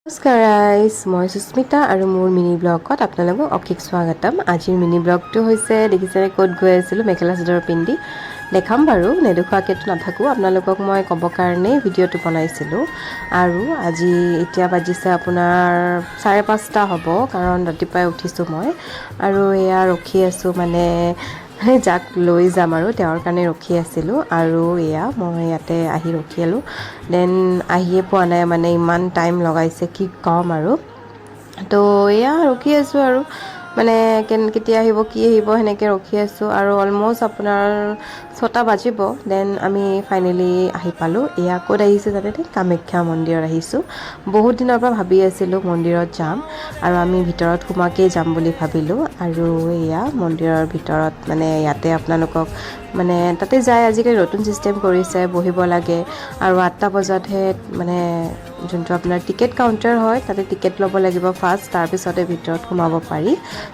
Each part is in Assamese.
নমস্কাৰ গাইজ, মই সুস্মিতা আৰু মোৰ মিনি ব্লগত আপোনালোকক অশেষ স্বাগতম। আজিৰ মিনি ব্লগটো হৈছে দেখিছেনে ক'ত গৈ আছিলোঁ মেখেলা চাদৰ পিন্ধি দেখাম বাৰু, নেদেখুৱাকৈতো নাথাকোঁ। আপোনালোকক মই ক'ব কাৰণেই ভিডিঅ'টো বনাইছিলোঁ। আৰু আজি এতিয়া বাজিছে আপোনাৰ 5:30 হ'ব, কাৰণ ৰাতিপুৱাই উঠিছোঁ মই। আৰু এয়া ৰখি আছোঁ মানে যাক লৈ যাম আৰু তেওঁৰ কাৰণে ৰখি আছিলোঁ। আৰু এয়া মই ইয়াতে আহি ৰখিলোঁ। দেন আহিয়ে পোৱা নাই, মানে ইমান টাইম লগাইছে কি ক'ম আৰু। তো এয়া ৰখি আছোঁ আৰু মানে কেতিয়া আহিব কি আহিব সেনেকৈ ৰখি আছোঁ। আৰু অলম'ষ্ট আপোনাৰ 6টা বাজিব। দেন আমি ফাইনেলি আহি পালোঁ। এয়া ক'ত আহিছোঁ জানে, কামাখ্যা মন্দিৰত আহিছোঁ। বহুত দিনৰ পৰা ভাবি আছিলোঁ মন্দিৰত যাম, আৰু আমি ভিতৰত সোমাকেই যাম বুলি ভাবিলোঁ। আৰু এয়া মন্দিৰৰ ভিতৰত মানে ইয়াতে আপোনালোকক মানে তাতে যায় আজিকালি নতুন ছিষ্টেম কৰিছে, বহিব লাগে। আৰু 8টা বজাতহে মানে যোনটো আপোনাৰ টিকেট কাউণ্টাৰ হয় তাতে টিকেট ল'ব লাগিব ফাৰ্ষ্ট, তাৰপিছতে ভিতৰত সোমাব পাৰি।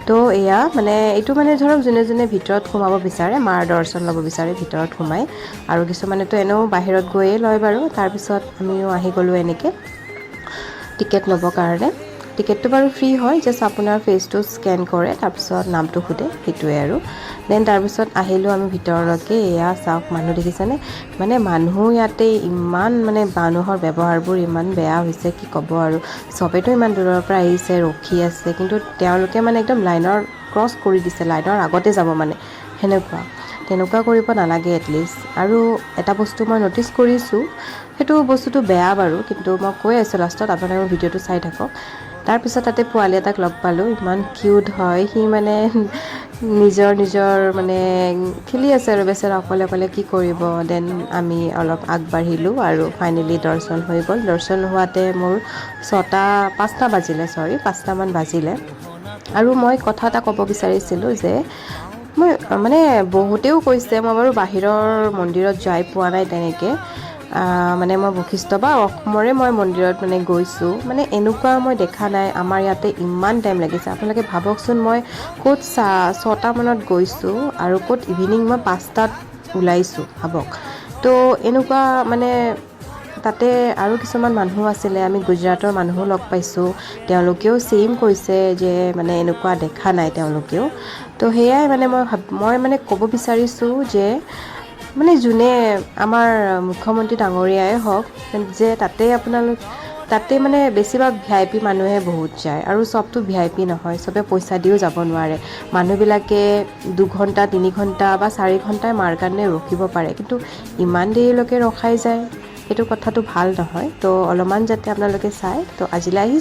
তো এয়া মানে এইটো মানে ধৰক যোনে যোনে ভিতৰত সোমাব বিচাৰে, মাৰ দৰ্শন ল'ব বিচাৰে ভিতৰত সোমাই। আৰু কিছুমানেতো এনেও বাহিৰত গৈয়ে লয় বাৰু। তাৰপিছত আমিও আহি গ'লোঁ এনেকৈ টিকেট ল'বৰ কাৰণে। টিকেটটো বাৰু ফ্ৰী হয়, জাষ্ট আপোনাৰ ফেচটো স্কেন কৰে, তাৰপিছত নামটো সোধে, সেইটোৱে আৰু। দেন তাৰপিছত আহিলোঁ আমি ভিতৰলৈকে। এয়া চাওক মানুহ দেখিছেনে, মানে মানুহ ইয়াতে ইমান মানে মানুহৰ ব্যৱহাৰবোৰ ইমান বেয়া হৈছে কি ক'ব আৰু। চবেতো ইমান দূৰৰ পৰা আহিছে, ৰখি আছে, কিন্তু তেওঁলোকে মানে একদম লাইনৰ ক্ৰছ কৰি দিছে, লাইনৰ আগতে যাব মানে তেনেকুৱা কৰিব নালাগে এটলিষ্ট। আৰু এটা বস্তু মই ন'টিচ কৰিছোঁ, সেইটো বস্তুটো বেয়া বাৰু, কিন্তু মই কৈ আছোঁ লাষ্টত, আপোনালোকে ভিডিঅ'টো চাই থাকক। তাৰপিছত তাতে পোৱালি এটাক লগ পালোঁ, ইমান কিউট হয় সি, মানে নিজৰ মানে খেলি আছে আৰু বেচেৰা অকলে অকলে কি কৰিব। দেন আমি অলপ আগবাঢ়িলোঁ আৰু ফাইনেলি দৰ্শন হৈ গ'ল। দৰ্শন হোৱাতে মোৰ 5টামান বাজিলে। আৰু মই কথা এটা ক'ব বিচাৰিছিলোঁ যে মই মানে বহুতেও কৈছে, মই বাৰু বাহিৰৰ মন্দিৰত যাই পোৱা নাই তেনেকৈ। মানে মই বশিষ্ঠ বা অসমৰে মই মন্দিৰত মানে গৈছোঁ, মানে এনেকুৱা মই দেখা নাই। আমাৰ ইয়াতে ইমান টাইম লাগিছে, আপোনালোকে ভাবকচোন, মই ক'ত 6টামানত গৈছোঁ আৰু ক'ত ইভিনিং মই 5টাত ওলাইছোঁ, ভাবক। তো এনেকুৱা মানে তাতে আৰু কিছুমান মানুহ আছিলে, আমি গুজৰাটৰ মানুহো লগ পাইছোঁ, তেওঁলোকেও ছেইম কৈছে যে মানে এনেকুৱা দেখা নাই তেওঁলোকেও। তো সেয়াই মানে মই মানে ক'ব বিচাৰিছোঁ যে মানে যোনে আমাৰ মুখ্যমন্ত্ৰী ডাঙৰীয়াই হওক, যে তাতে মানে বেছিভাগ VIP মানুহে বহুত যায়, আৰু চবটো VIP নহয়, চবে পইচা দিও যাব নোৱাৰে। মানুহবিলাকে 2 ঘণ্টা 3 ঘণ্টা বা 4 ঘণ্টাই মাৰ কাৰণে ৰখিব পাৰে, কিন্তু ইমান দেৰিলৈকে ৰখাই যায়, সেইটো কথাটো ভাল নহয়। তো অলপমান যাতে আপোনালোকে চাই। তো আজিলৈ আহিছোঁ।